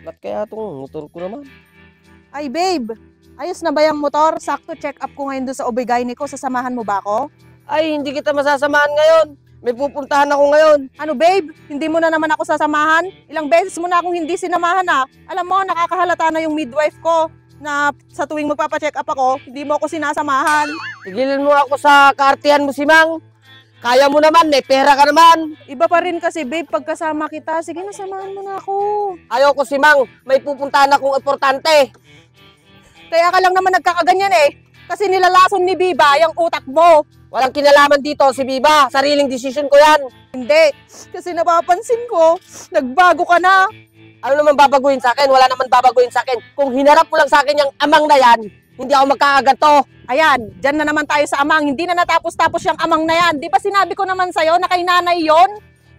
Ba't kaya itong motor ko naman? Ay, babe. Ayos na ba yung motor? Sakto check up ko ngayon doon sa Obigayni ko. Sasamahan mo ba ako? Ay, hindi kita masasamahan ngayon. May pupuntahan ako ngayon. Ano, babe? Hindi mo na naman ako sasamahan? Ilang beses mo na akong hindi sinamahan, ha? Alam mo, nakakahalata na yung midwife ko na sa tuwing magpapacheck up ako, hindi mo ako sinasamahan. Tigilan mo ako sa kaartihan mo, si Mang. Kaya mo naman, may pera ka naman. Iba pa rin kasi, babe, pagkasama kita. Sige, nasamahan mo na ako. Ayoko si Mang, may pupuntahan akong importante. Kaya ka lang naman nagkakaganyan eh. Kasi nilalason ni Biba yung utak mo. Walang kinalaman dito si Biba. Sariling desisyon ko yan. Hindi. Kasi napapansin ko, nagbago ka na. Ano naman babaguhin sa akin? Wala naman babaguhin sa akin. Kung hinarap mo lang sa akin yung amang na yan, hindi ako magkakaganto. Ayan, dyan na naman tayo sa amang. Hindi na natapos-tapos yung amang na yan. Di ba sinabi ko naman sa'yo na kay nanay yon?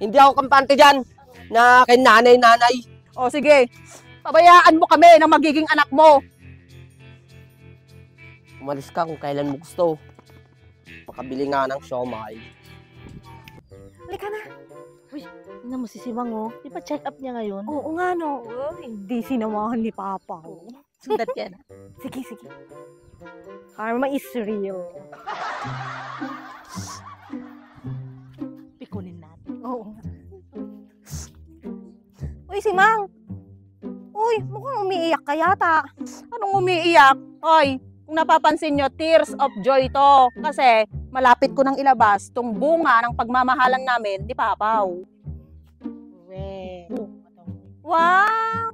Hindi ako kampante dyan na kay nanay-nanay. O sige, pabayaan mo kami ng magiging anak mo. Umalis ka kung kailan mo gusto. Makabili nga ng siomai. Halika na. Uy, tingnan mo si Simang, oh. Di ba check up niya ngayon? Oo nga no. Hindi sinamahan ni Papa. Sundat yan. Sige, sige. Karma is real. Pikunin natin. Oo. Uy, si Mang. Uy, mukhang umiiyak ka yata. Anong umiiyak? Hoy, kung napapansin nyo, tears of joy to. Kasi malapit ko nang ilabas tong bunga ng pagmamahalan namin ni Papaw. Wow!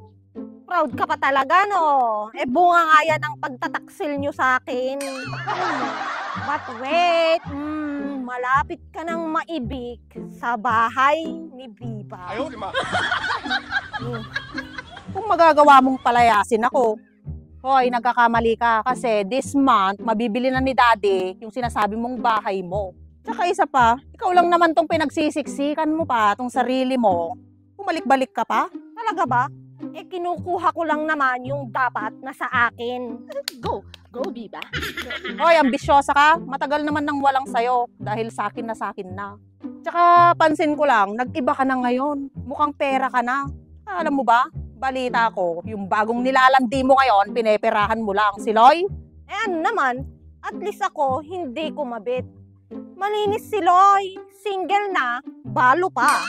Proud ka pa talaga, no? Eh, bunga nga yan ang pagtataksil nyo sa akin. But wait, malapit ka nang maibig sa bahay ni Biba. Ayaw, di ma. Kung magagawa mong palayasin ako, hoy, nagkakamali ka kasi this month, mabibili na ni Daddy yung sinasabi mong bahay mo. Tsaka isa pa, ikaw lang naman tong pinagsisiksikan mo pa, tong sarili mo. Bumalik-balik ka pa? Talaga ba? Eh, kinukuha ko lang naman yung dapat na sa akin. Go! Go, Biba! Hoy, ambisyosa ka. Matagal naman nang walang sayo dahil sa akin na. Tsaka pansin ko lang, nag-iba ka na ngayon. Mukhang pera ka na. Alam mo ba? Balita ko, yung bagong nilalandi mo ngayon, pineperahan mo lang. Si Loy? Eh ano naman, at least ako, hindi kumabit. Malinis si Loy. Single na, balo pa.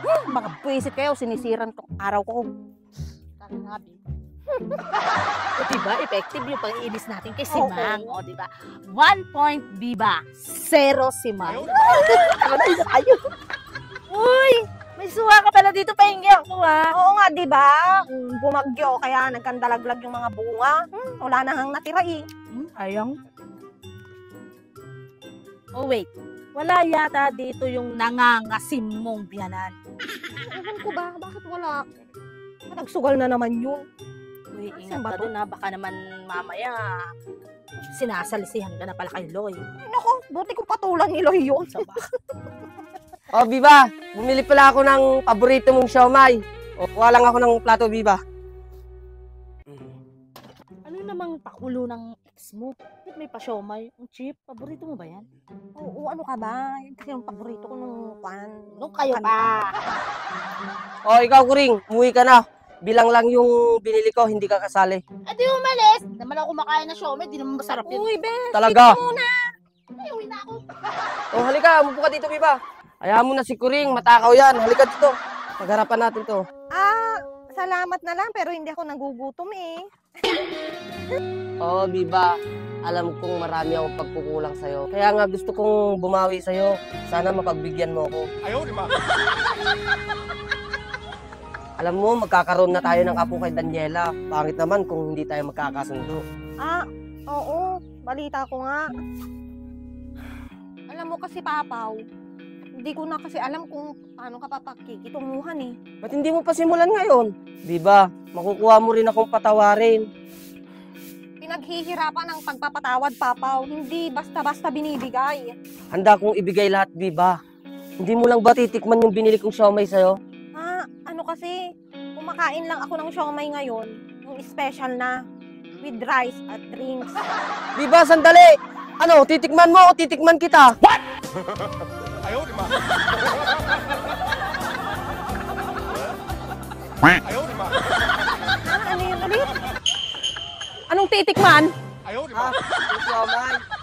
Mga buwisit kayo, sinisiran tong araw ko. Tara nga, Biba. O, diba? Effective yung pang-iinis natin kay Simang. O, diba? 1 point, Biba. 0, Simang. Ayun. Uy! May suwa ka pala dito, pahingi ako, ha? Oo nga, di ba? Bumagyo, kaya nagkandalaglag yung mga bunga. Wala na hang natira eh. Ayong. Oh, wait. Wala yata dito yung nangangasim mong biyanan. Ewan ko ba? Bakit wala? Nagsugal na naman yun. Uy, Saan ingat ba ka to? dun, ha? Baka naman mamaya sinasalisihan ka na pala kay Loy. Ay, naku, buti kong patulan ni Loy yun. Oh, Biba, bumili pala ako ng paborito mong siomai. O, kuha lang ako ng plato, Biba. Ano namang pakulo ng ex mo? Ba't may pa-siomay? Ang cheap. Paborito mo ba yan? Oo, ano ka ba? Yan kasi yung paborito ko nung pan. Nung kayo pa. O, ikaw, Kuring, umuwi ka na. Bilang lang yung binili ko, hindi ka kasali. Eh di umalis. Naman ako kumakain ng siomay. Di naman masarap yun. Uy, Bes, Talaga? dito muna. Ay, uwi na ako. O, halika, umupo ka dito, Biba. Hayaan mo na si Kuring, matakaw yan. Halika dito. Pagharapan natin to. Salamat na lang, pero hindi ako nagugutom eh. Oo, Biba. Alam kong marami akong pagkukulang sa'yo. Kaya nga gusto kong bumawi sa'yo. Sana mapagbigyan mo ako. Ayaw, di ma. Alam mo, magkakaroon na tayo ng apo kay Daniela. Pangit naman kung hindi tayo magkakasundo. Oo, balita ko nga. Alam mo kasi, Papaw, hindi ko na kasi alam kung paano ka papakikitunguhan eh. Ba't hindi mo pa simulan ngayon? Biba, makukuha mo rin akong patawarin. Pinaghihirapan ang pagpapatawad, Papaw. Hindi basta-basta binibigay. Handa kong ibigay lahat, Biba. Hindi mo lang ba titikman yung binili kong siomay sa'yo? Ano kasi, kumakain lang ako ng siomay ngayon. Yung special na, with rice at drinks. Biba, sandali! Ano, titikman mo o titikman kita? Ayaw, di ma. Ano yun ulit? Anong titikman? Ha? Yung siomay.